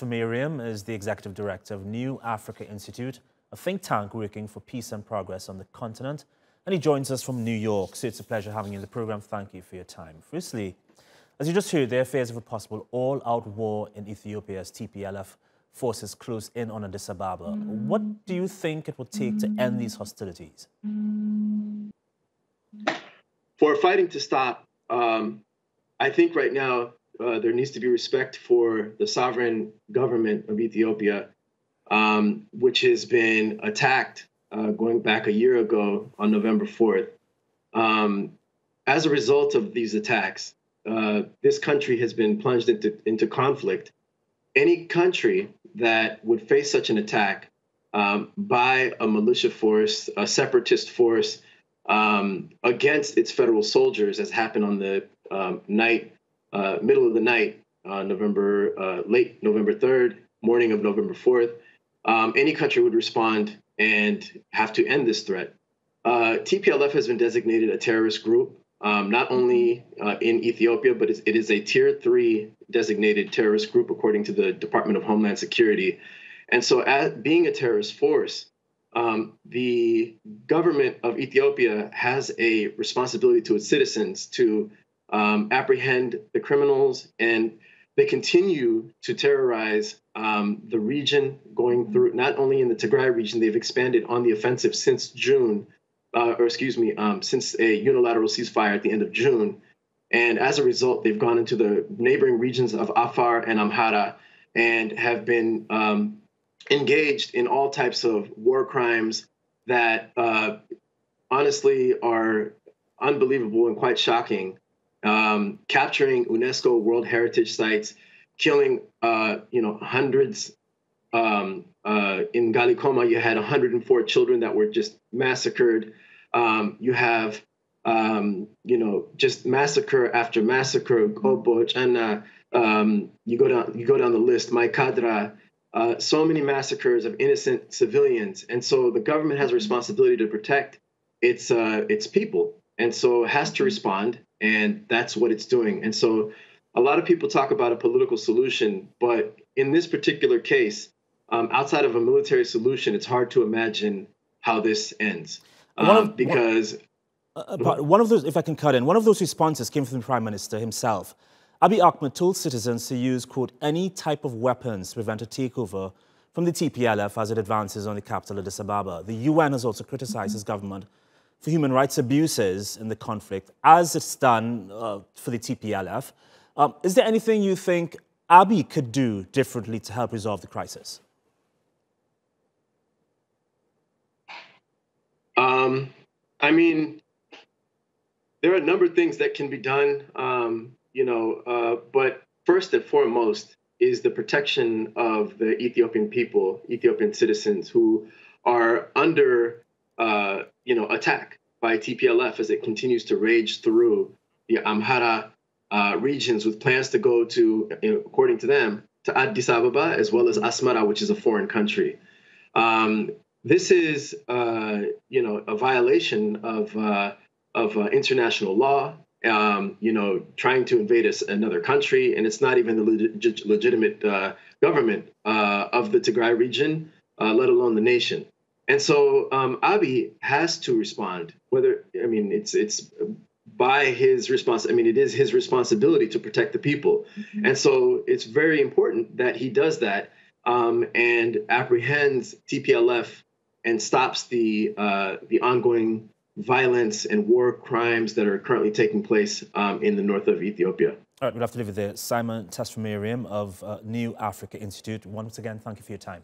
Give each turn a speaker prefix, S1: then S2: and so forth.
S1: Tesfamariam is the Executive Director of New Africa Institute, a think tank working for peace and progress on the continent. And he joins us from New York, so it's a pleasure having you in the program. Thank you for your time. Firstly, as you just heard, there are fears of a possible all-out war in Ethiopia as TPLF forces close in on Addis Ababa. What do you think it will take to end these hostilities?
S2: For fighting to stop, I think right now there needs to be respect for the sovereign government of Ethiopia, which has been attacked going back a year ago on November 4th. As a result of these attacks, this country has been plunged into conflict. Any country that would face such an attack by a militia force, a separatist force, against its federal soldiers, as happened on the middle of the night, late November 3rd, morning of November 4th, any country would respond and have to end this threat. TPLF has been designated a terrorist group, not only in Ethiopia, but it is a Tier 3 designated terrorist group, according to the Department of Homeland Security. And so being a terrorist force, the government of Ethiopia has a responsibility to its citizens to apprehend the criminals, and they continue to terrorize the region, going through not only in the Tigrayan region. They've expanded on the offensive since since a unilateral ceasefire at the end of June. And as a result, they've gone into the neighboring regions of Afar and Amhara and have been engaged in all types of war crimes that honestly are unbelievable and quite shocking. Capturing UNESCO World Heritage Sites, killing hundreds. In Galikoma, you had 104 children that were just massacred. You have just massacre after massacre. Gobo, Chana, you go down the list. Maikadra, so many massacres of innocent civilians, and so the government has a responsibility to protect its people, and so it has to respond, and that's what it's doing. And so a lot of people talk about a political solution, but in this particular case, outside of a military solution, it's hard to imagine how this ends. One
S1: of those, if I can cut in, one of those responses came from the Prime Minister himself. Abiy Ahmed told citizens to use, quote, any type of weapons to prevent a takeover from the TPLF as it advances on the capital, Addis Ababa. The UN has also criticized his government for human rights abuses in the conflict, as it's done for the TPLF. Is there anything you think Abiy could do differently to help resolve the crisis?
S2: I mean, there are a number of things that can be done, but first and foremost is the protection of the Ethiopian people, Ethiopian citizens who are under, attack by TPLF as it continues to rage through the Amhara regions with plans to go to, according to them, to Addis Ababa as well as Asmara, which is a foreign country. This is, a violation of international law, trying to invade another country, and it's not even the legitimate government of the Tigray region, let alone the nation. And so Abiy has to respond. It's by his response. It is his responsibility to protect the people, and so it's very important that he does that and apprehends TPLF and stops the ongoing violence and war crimes that are currently taking place in the north of Ethiopia.
S1: All right, we'll have to leave it there. Simon Tesfamariam of New Africa Institute, once again, thank you for your time.